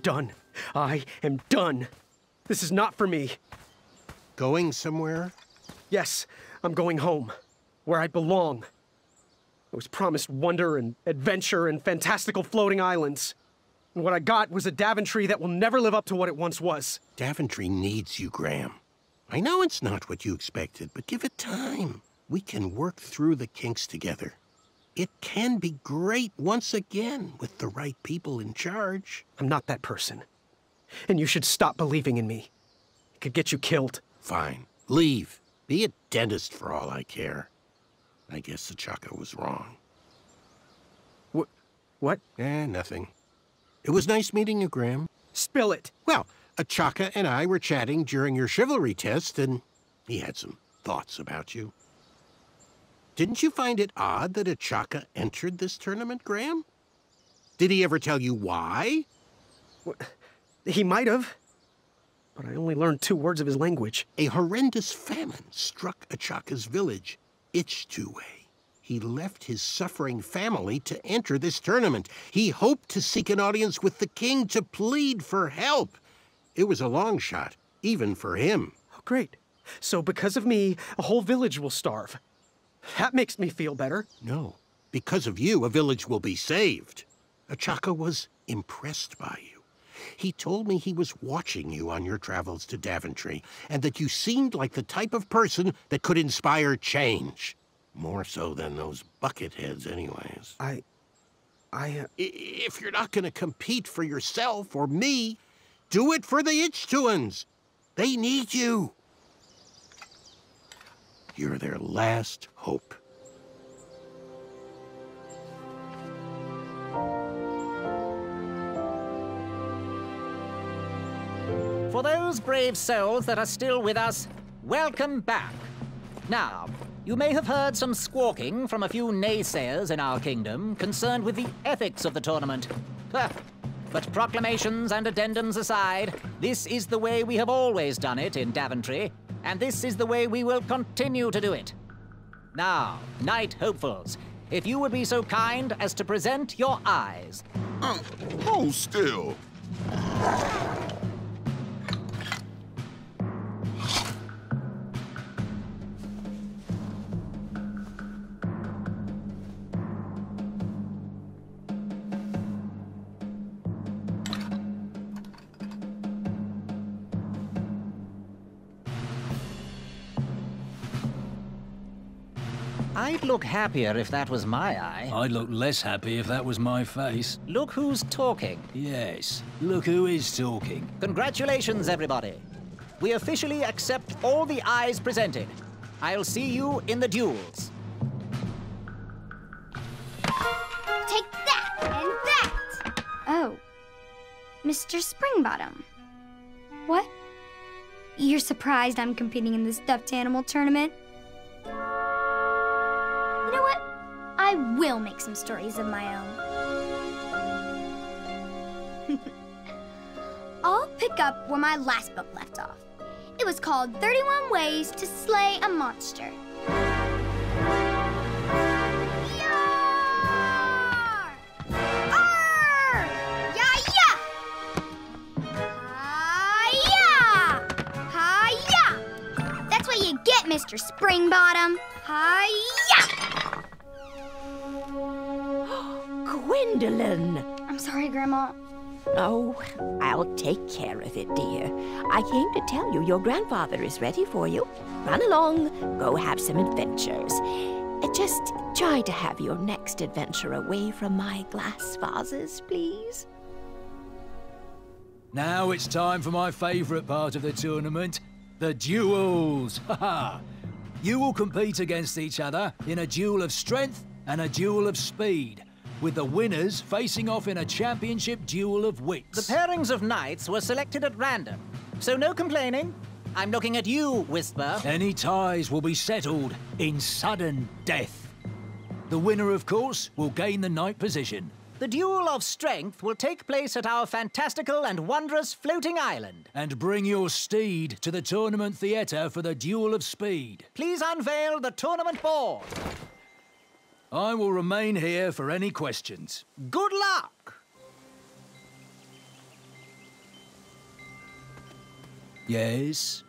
done. I am done. This is not for me. Going somewhere? Yes, I'm going home, where I belong. I was promised wonder and adventure and fantastical floating islands. And what I got was a Daventry that will never live up to what it once was. Daventry needs you, Graham. I know it's not what you expected, but give it time. We can work through the kinks together. It can be great once again with the right people in charge. I'm not that person. And you should stop believing in me. It could get you killed. Fine. Leave. Be a dentist for all I care. I guess Achaka was wrong. What? Nothing. It was nice meeting you, Graham. Spill it. Well, Achaka and I were chatting during your chivalry test, and he had some thoughts about you. Didn't you find it odd that Achaka entered this tournament, Graham? Did he ever tell you why? He might have. But I only learned 2 words of his language. A horrendous famine struck Achaka's village, Ichtuwe. He left his suffering family to enter this tournament. He hoped to seek an audience with the king to plead for help. It was a long shot, even for him. Oh, great. So because of me, a whole village will starve. That makes me feel better. No. Because of you, a village will be saved. Achaka was impressed by you. He told me he was watching you on your travels to Daventry, and that you seemed like the type of person that could inspire change. More so than those bucket heads, anyways. If you're not going to compete for yourself or me, do it for the Ichtuans. They need you. You're their last hope. For those brave souls that are still with us, welcome back. Now, you may have heard some squawking from a few naysayers in our kingdom concerned with the ethics of the tournament. But proclamations and addendums aside, this is the way we have always done it in Daventry, and this is the way we will continue to do it. Now, Knight Hopefuls, if you would be so kind as to present your eyes. Hold still. I'd look happier if that was my eye. I'd look less happy if that was my face. Look who's talking. Yes, look who is talking. Congratulations, everybody. We officially accept all the eyes presented. I'll see you in the duels. Take that and that! Oh. Mr. Springbottom. What? You're surprised I'm competing in the stuffed animal tournament? You know what? I will make some stories of my own. I'll pick up where my last book left off. It was called 31 Ways to Slay a Monster. Yar! Arr! Ya-ya! Hi-ya! Hi-ya! That's what you get, Mr. Springbottom. Hi-ya! Gwendolyn! I'm sorry, Grandma. Oh, I'll take care of it, dear. I came to tell you your grandfather is ready for you. Run along, go have some adventures. Just try to have your next adventure away from my glass vases, please. Now it's time for my favourite part of the tournament, the duels. Ha-ha! You will compete against each other in a duel of strength and a duel of speed, with the winners facing off in a championship duel of wits. The pairings of knights were selected at random, so no complaining. I'm looking at you, Whisper. Any ties will be settled in sudden death. The winner, of course, will gain the knight position. The duel of strength will take place at our fantastical and wondrous floating island. And bring your steed to the tournament theatre for the duel of speed. Please unveil the tournament board. I will remain here for any questions. Good luck! Yes?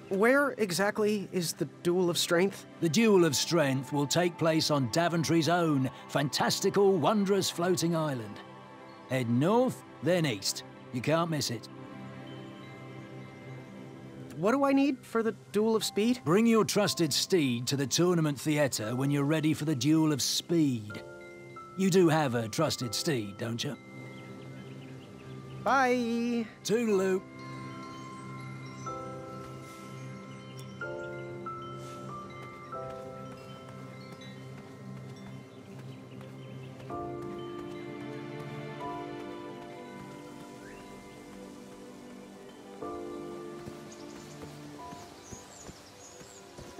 Where exactly is the Duel of Strength? The Duel of Strength will take place on Daventry's own fantastical, wondrous floating island. Head north, then east. You can't miss it. What do I need for the Duel of Speed? Bring your trusted steed to the tournament theatre when you're ready for the Duel of Speed. You do have a trusted steed, don't you? Bye! Toodaloo.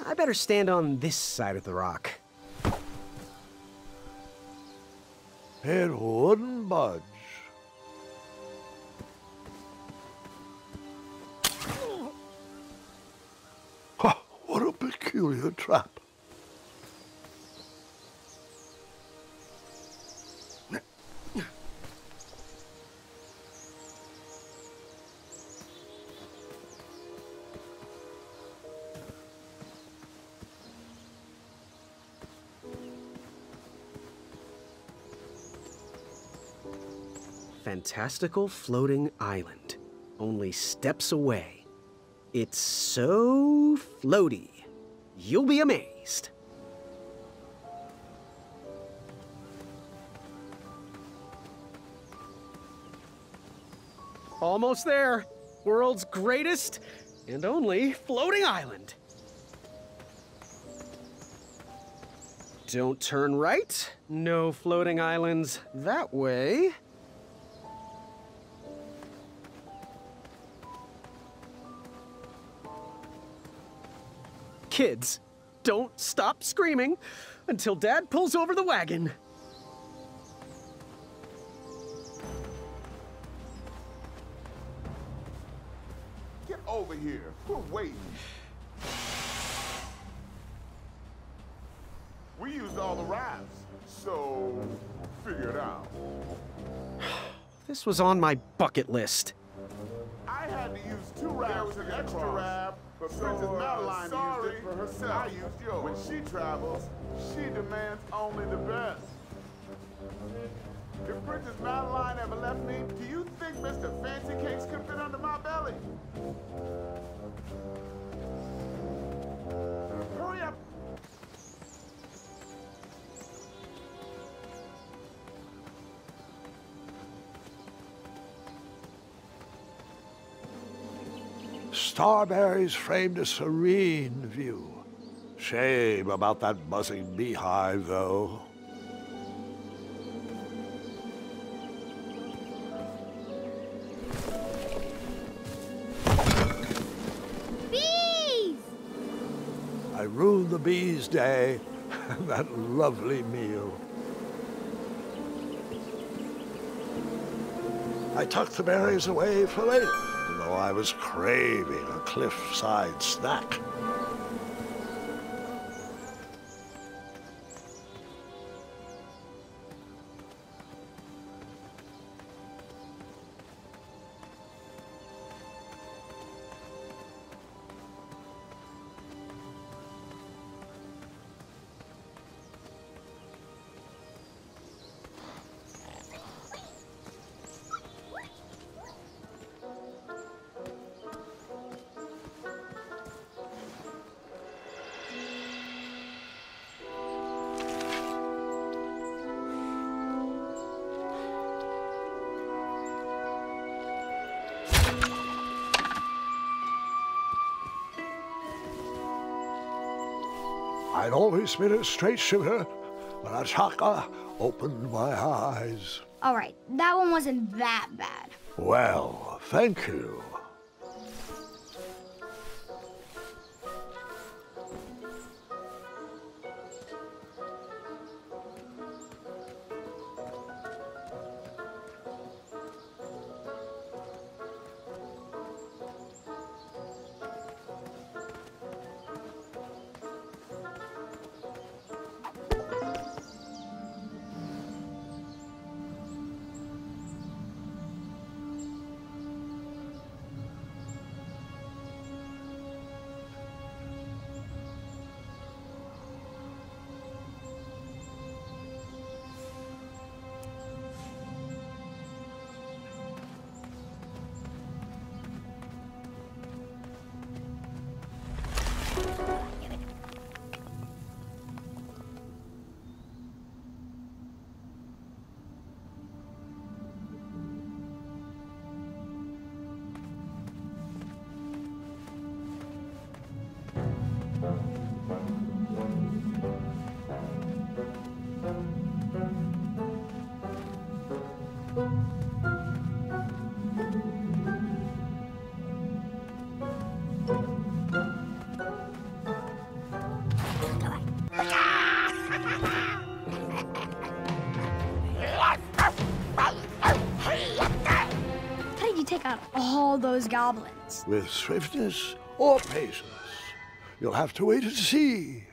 I better stand on this side of the rock. It wouldn't budge. Huh, what a peculiar trap. Fantastical floating island. Only steps away. It's so floaty. You'll be amazed. Almost there. World's greatest and only floating island. Don't turn right. No floating islands that way. Kids, don't stop screaming until Dad pulls over the wagon. Get over here. We're waiting. We used all the rafts, so figure it out. This was on my bucket list. I had to use 2 rafts. There was an extra raft, but Princess Madeline used it for herself. I used yours. When she travels, she demands only the best. If Princess Madeline ever left me, do you think Mr. Fancy Cakes could fit under my belly? Hurry up. Starberries framed a serene view. Shame about that buzzing beehive, though. Bees! I ruined the bees' day and that lovely meal. I tucked the berries away for later, though I was craving a cliffside snack. I'd always been a straight shooter, but Achaka opened my eyes. All right, that one wasn't that bad. Well, thank you. all those goblins? With swiftness or patience? You'll have to wait and see.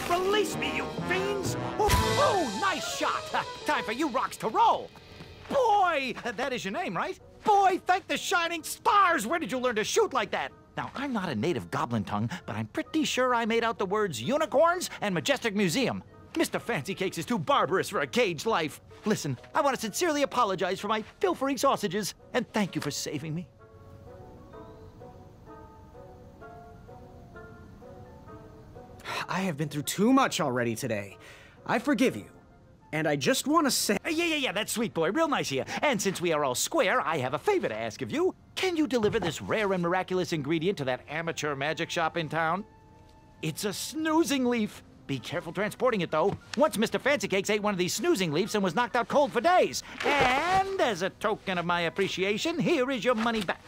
Release me, you fiends! Oh, nice shot! Time for you rocks to roll! Boy! That is your name, right? Boy, thank the shining stars! Where did you learn to shoot like that? Now, I'm not a native goblin tongue, but I'm pretty sure I made out the words unicorns and majestic museum. Mr. Fancy Cakes is too barbarous for a caged life. Listen, I want to sincerely apologize for my pilfering sausages, and thank you for saving me. I have been through too much already today. I forgive you. And I just want to say... Yeah, that's sweet, boy. Real nice of you. And since we are all square, I have a favor to ask of you. Can you deliver this rare and miraculous ingredient to that amateur magic shop in town? It's a snoozing leaf. Be careful transporting it, though. Once Mr. Fancy Cakes ate one of these snoozing leaves and was knocked out cold for days. And as a token of my appreciation, here is your money back.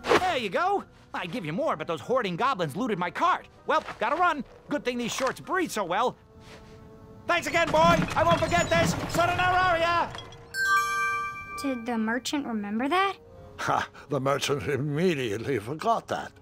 There you go. I'd give you more, but those hoarding goblins looted my cart. Well, gotta run. Good thing these shorts breathe so well. Thanks again, boy. I won't forget this. Sayonara. Did the merchant remember that? Ha! The merchant immediately forgot that.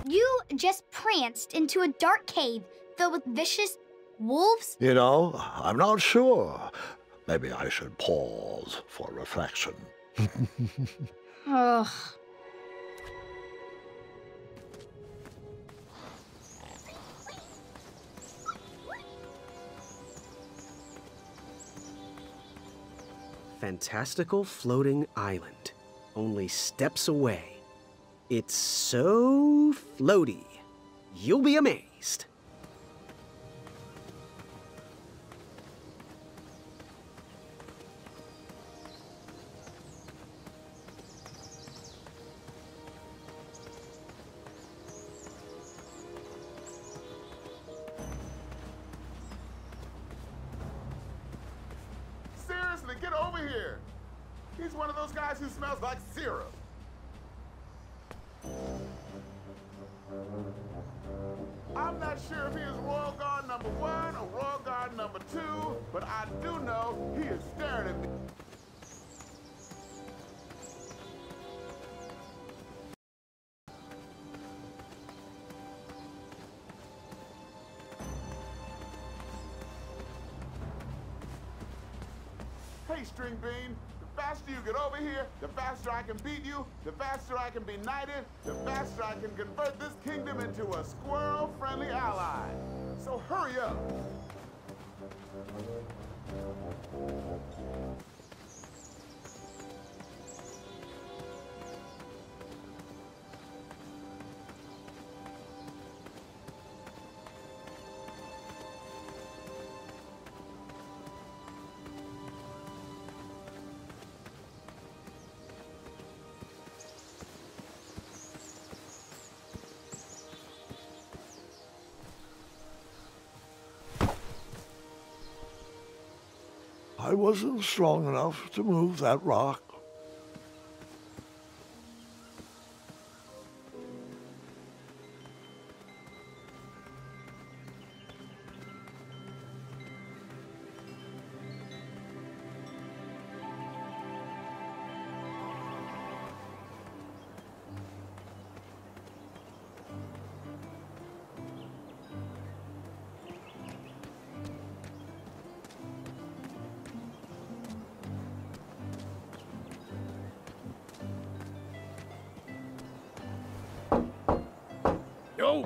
You just pranced into a dark cave filled with vicious wolves? You know, I'm not sure. Maybe I should pause for reflection. Ugh. Fantastical floating island. Only steps away. It's so floaty. You'll be amazed. Seriously, get over here. He's one of those guys who smells like syrup. I'm not sure if he is Royal Guard number 1 or Royal Guard number 2, but I do know he is staring at me. Hey, String Bean, the faster you get over here, the faster I can beat you, the faster I can be knighted, the faster I can convert this kingdom into a squirrel-friendly ally. So hurry up. I wasn't strong enough to move that rock.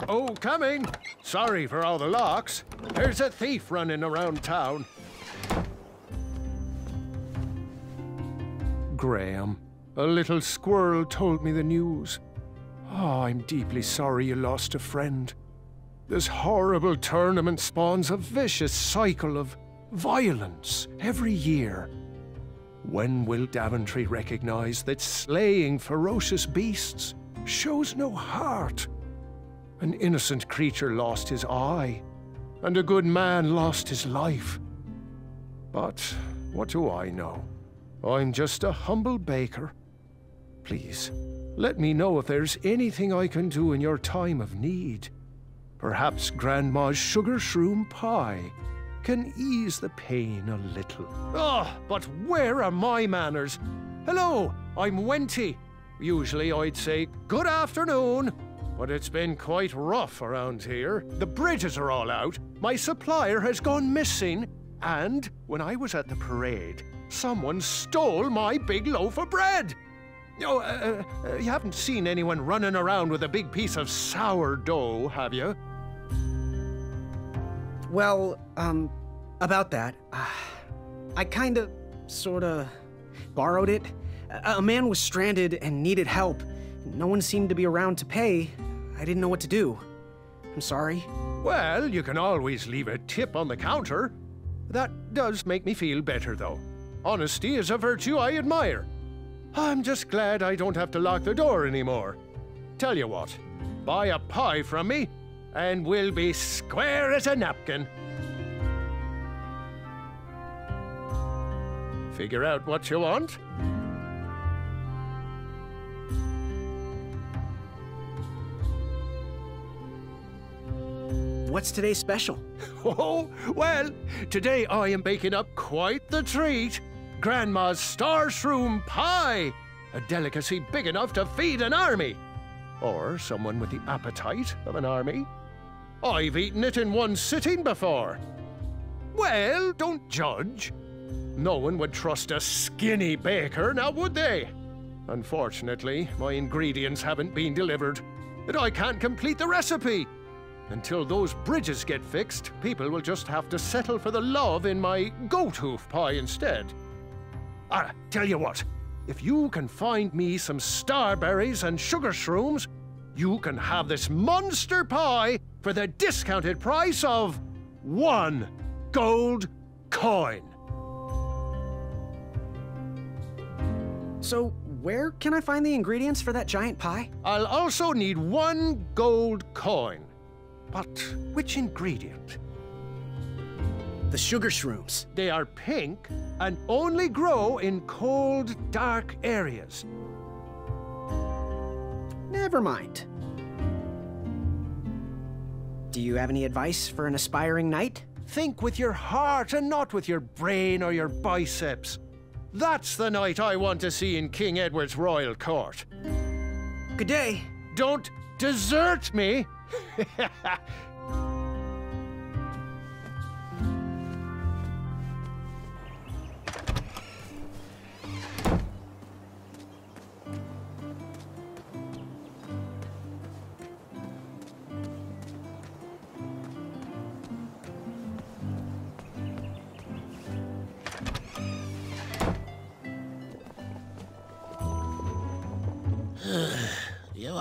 Oh, coming. Sorry for all the locks. There's a thief running around town. Graham, a little squirrel told me the news. Oh, I'm deeply sorry you lost a friend. This horrible tournament spawns a vicious cycle of violence every year. When will Daventry recognize that slaying ferocious beasts shows no heart? An innocent creature lost his eye, and a good man lost his life. But what do I know? I'm just a humble baker. Please, let me know if there's anything I can do in your time of need. Perhaps Grandma's sugar shroom pie can ease the pain a little. Oh, but where are my manners? Hello, I'm Wenty. Usually I'd say good afternoon, but it's been quite rough around here. The bridges are all out, my supplier has gone missing, and when I was at the parade, someone stole my big loaf of bread. Oh, you haven't seen anyone running around with a big piece of sourdough, have you? Well, about that, I kinda, sorta, borrowed it. A man was stranded and needed help. No one seemed to be around to pay. I didn't know what to do. I'm sorry. Well, you can always leave a tip on the counter. That does make me feel better, though. Honesty is a virtue I admire. I'm just glad I don't have to lock the door anymore. Tell you what, buy a pie from me, and we'll be square as a napkin. Figure out what you want? What's today's special? Oh, well, today I am baking up quite the treat. Grandma's Star Shroom Pie, a delicacy big enough to feed an army. Or someone with the appetite of an army. I've eaten it in one sitting before. Well, don't judge. No one would trust a skinny baker, now would they? Unfortunately, my ingredients haven't been delivered, and I can't complete the recipe. Until those bridges get fixed, people will just have to settle for the love in my goat hoof pie instead. Tell you what, if you can find me some starberries and sugar shrooms, you can have this monster pie for the discounted price of 1 gold coin. So, where can I find the ingredients for that giant pie? I'll also need 1 gold coin. But which ingredient? The sugar shrooms. They are pink and only grow in cold, dark areas. Never mind. Do you have any advice for an aspiring knight? Think with your heart and not with your brain or your biceps. That's the knight I want to see in King Edward's royal court. Good day. Don't desert me!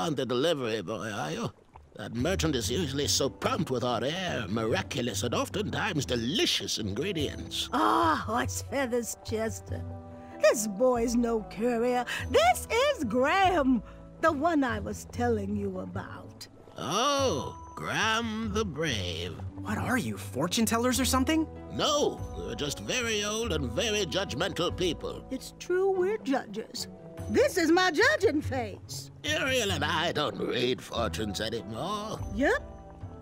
on the delivery boy, are you? That merchant is usually so prompt with our rare, miraculous, and oftentimes delicious ingredients. Ah, horse feathers, Chester. This boy's no courier. This is Graham, the one I was telling you about. Oh, Graham the Brave. What are you, fortune tellers or something? No, we're just very old and very judgmental people. It's true we're judges. This is my judging face. Ariel and I don't read fortunes anymore. Yep.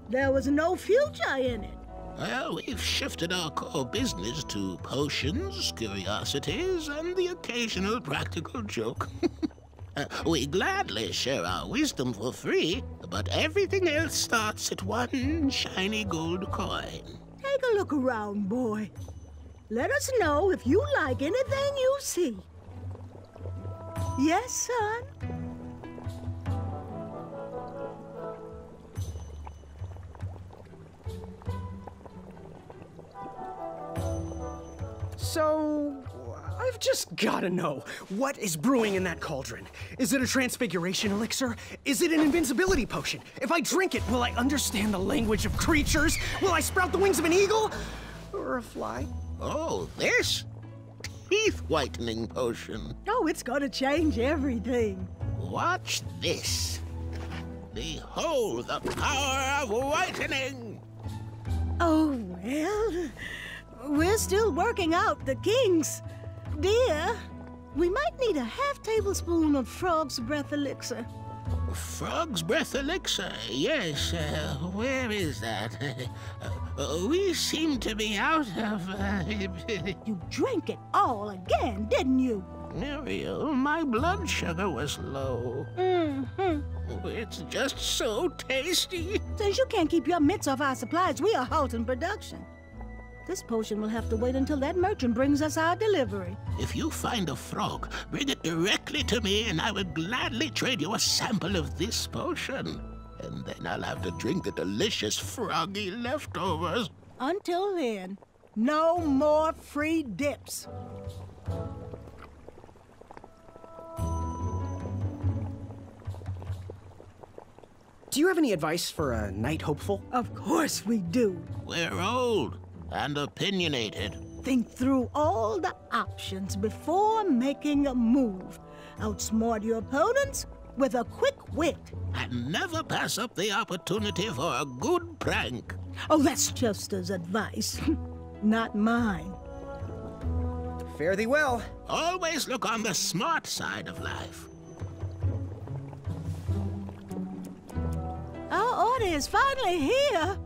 There was no future in it. Well, we've shifted our core business to potions, curiosities, and the occasional practical joke. We gladly share our wisdom for free, but everything else starts at one shiny gold coin. Take a look around, boy. Let us know if you like anything you see. Yes, son? So, I've just gotta know, what is brewing in that cauldron? Is it a transfiguration elixir? Is it an invincibility potion? If I drink it, will I understand the language of creatures? Will I sprout the wings of an eagle? Or a fly? Oh, this? Teeth whitening potion. Oh, it's gonna change everything. Watch this. Behold the power of whitening. Oh, well, we're still working out the kinks. Dear, we might need a half tablespoon of frog's breath elixir. Frog's breath elixir? Yes, where is that? We seem to be out of... You drank it all again, didn't you? Ariel, my blood sugar was low. It's just so tasty. Since you can't keep your mitts off our supplies, we are halting production. This potion will have to wait until that merchant brings us our delivery. If you find a frog, bring it directly to me and I will gladly trade you a sample of this potion. And then I'll have to drink the delicious froggy leftovers. Until then, no more free dips. Do you have any advice for a night hopeful? Of course we do. We're old and opinionated. Think through all the options before making a move. Outsmart your opponents with a quick wit. And never pass up the opportunity for a good prank. Oh, that's Chester's advice, not mine. Fare thee well. Always look on the smart side of life. Our order is finally here.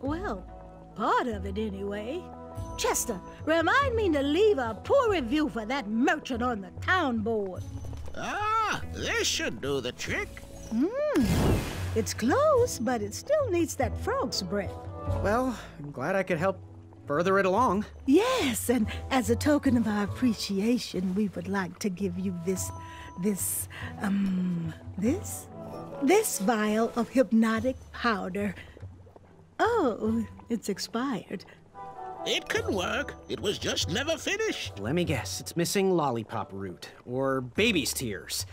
Well, part of it anyway. Chester, remind me to leave a poor review for that merchant on the town board. Ah, this should do the trick. It's close, but it still needs that frog's breath. Well, I'm glad I could help further it along. Yes, and as a token of our appreciation, we would like to give you this vial of hypnotic powder. Oh, it's expired. It can work. It was just never finished. Let me guess, it's missing lollipop root, or baby's tears.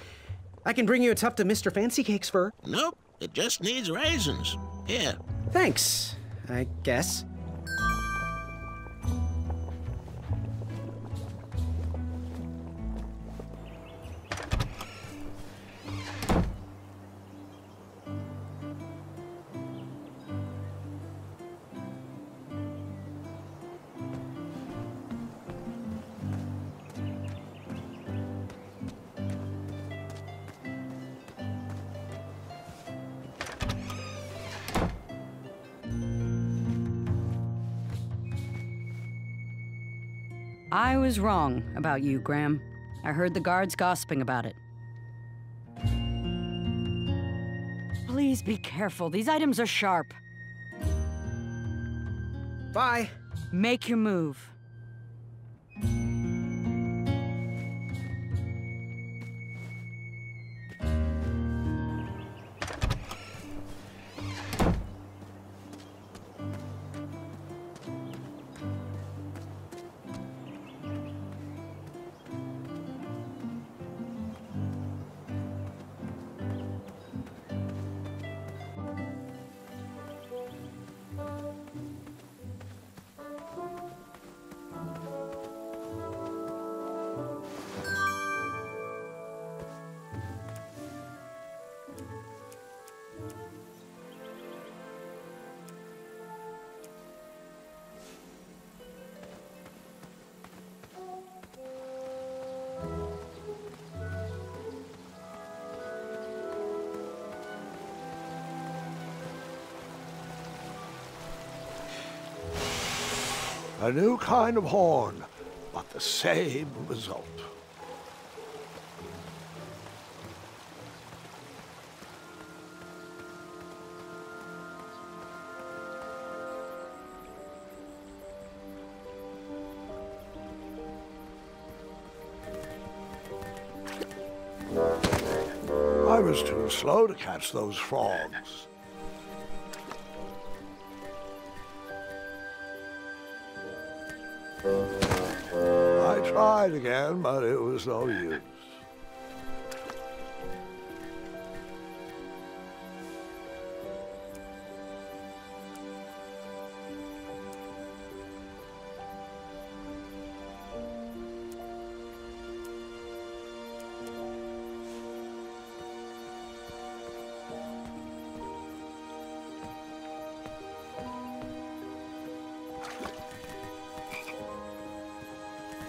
I can bring you a tuft of Mr. Fancy Cake's fur. Nope, it just needs raisins. Here. Thanks, I guess. I was wrong about you, Graham. I heard the guards gossiping about it. Please be careful. These items are sharp. Bye. Make your move. A new kind of horn, but the same result. I was too slow to catch those frogs. I tried again, but it was no use.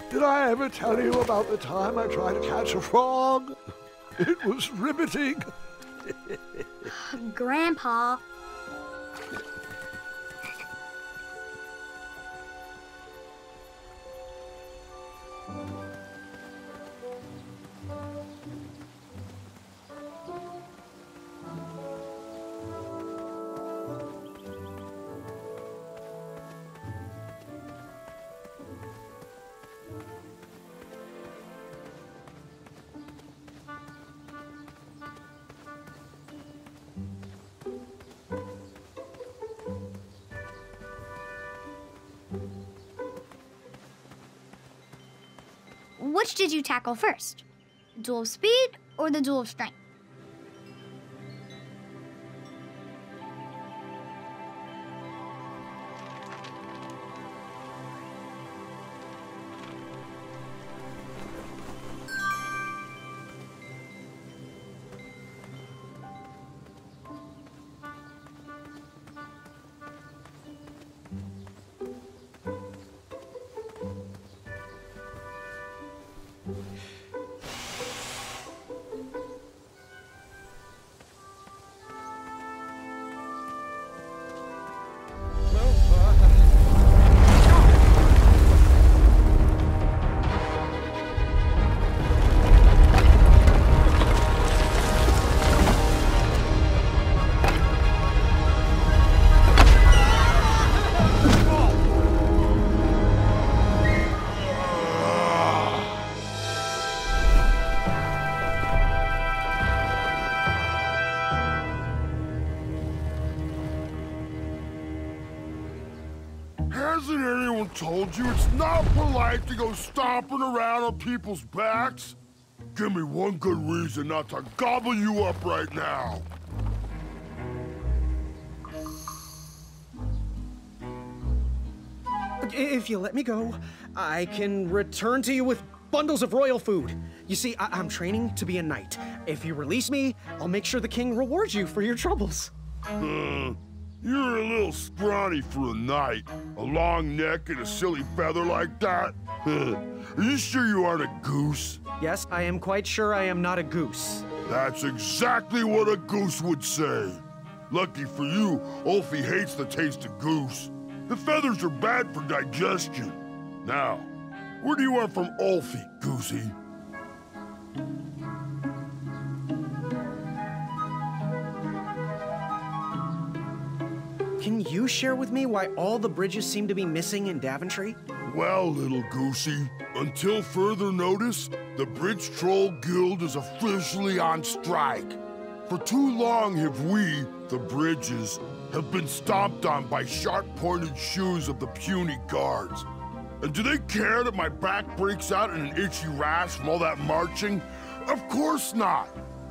Did I ever tell you about the time I tried to catch a frog? It was riveting. Grandpa. Which did you tackle first? The duel of speed or the duel of strength? Hasn't anyone told you it's not polite to go stomping around on people's backs? Give me one good reason not to gobble you up right now. If you let me go, I can return to you with bundles of royal food. You see, I'm training to be a knight. If you release me, I'll make sure the king rewards you for your troubles. You're a little scrawny for a knight. A long neck and a silly feather like that. Are you sure you aren't a goose? Yes, I am quite sure I am not a goose. That's exactly what a goose would say. Lucky for you, Ulfie hates the taste of goose. The feathers are bad for digestion. Now, where do you want from Ulfie, Goosey? Can you share with me why all the bridges seem to be missing in Daventry? Well, little Goosey, until further notice, the Bridge Troll Guild is officially on strike. For too long have we, the Bridges, have been stomped on by sharp-pointed shoes of the puny guards. And do they care that my back breaks out in an itchy rash from all that marching? Of course not.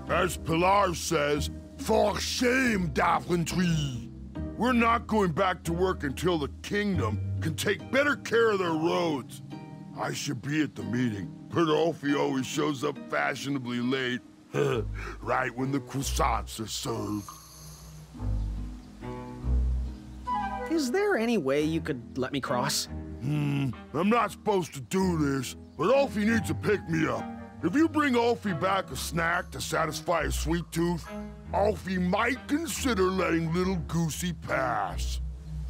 As Pilar says, for shame, Daventry. We're not going back to work until the kingdom can take better care of their roads. I should be at the meeting, but Ulfie always shows up fashionably late, right when the croissants are served. Is there any way you could let me cross? I'm not supposed to do this, but Ulfie needs to pick me up. If you bring Ulfie back a snack to satisfy his sweet tooth, Ulfie might consider letting little Goosey pass.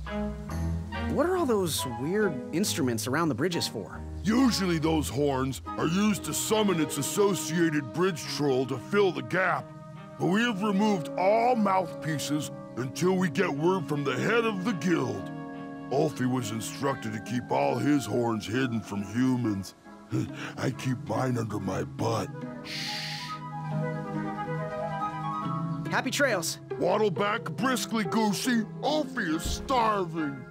What are all those weird instruments around the bridges for? Usually those horns are used to summon its associated bridge troll to fill the gap. But we have removed all mouthpieces until we get word from the head of the guild. Ulfi was instructed to keep all his horns hidden from humans. I keep mine under my butt. Happy trails. Waddle back briskly, Goosey. Ulfi is starving.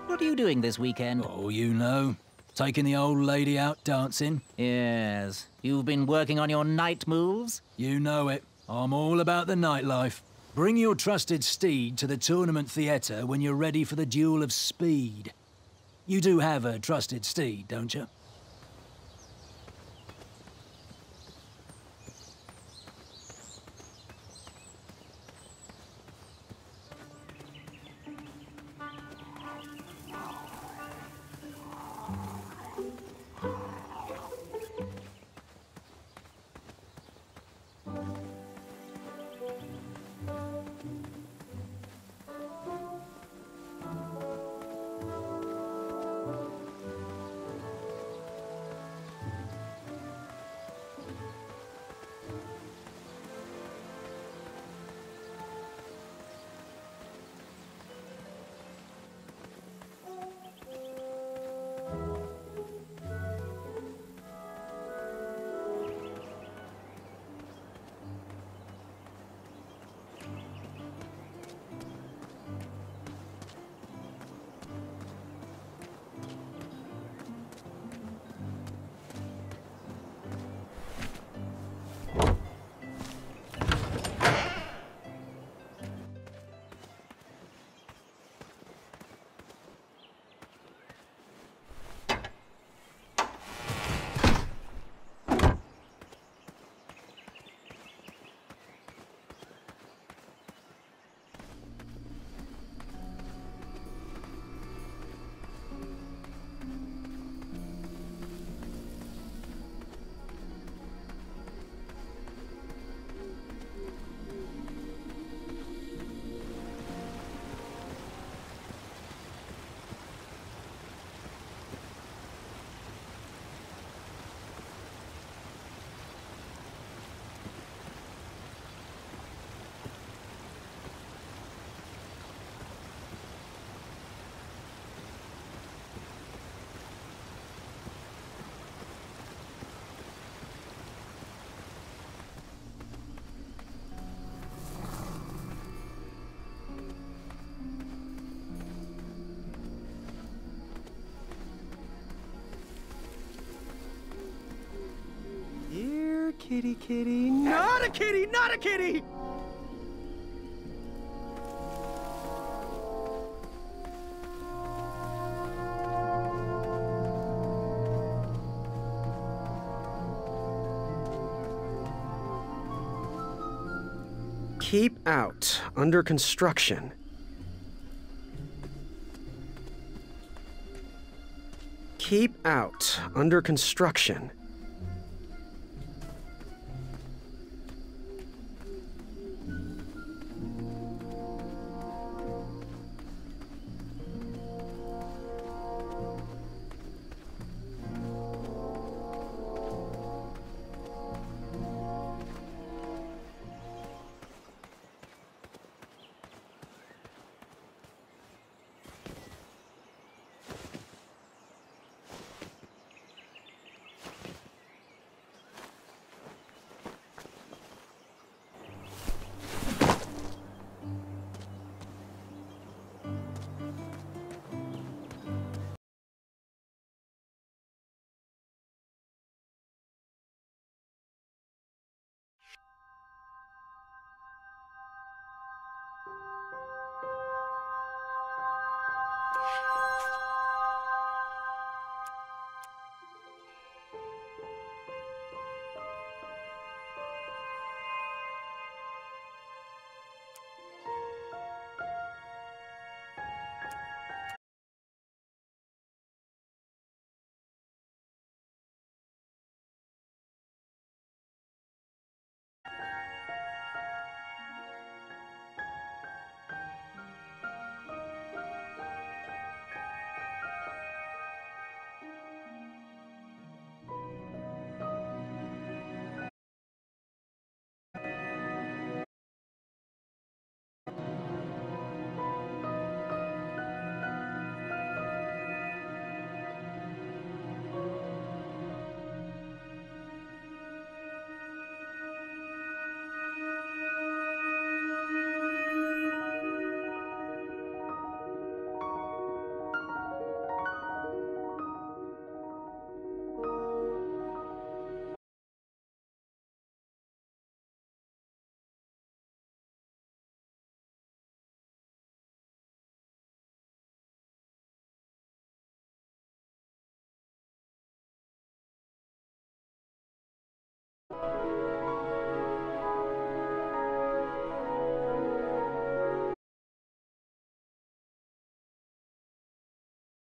What are you doing this weekend? Oh, you know. Taking the old lady out dancing. Yes. You've been working on your night moves? You know it. I'm all about the nightlife. Bring your trusted steed to the tournament theatre when you're ready for the duel of speed. You do have a trusted steed, don't you? Here, kitty, kitty. Not a kitty, not a kitty! Keep out. Under construction. Keep out. Under construction.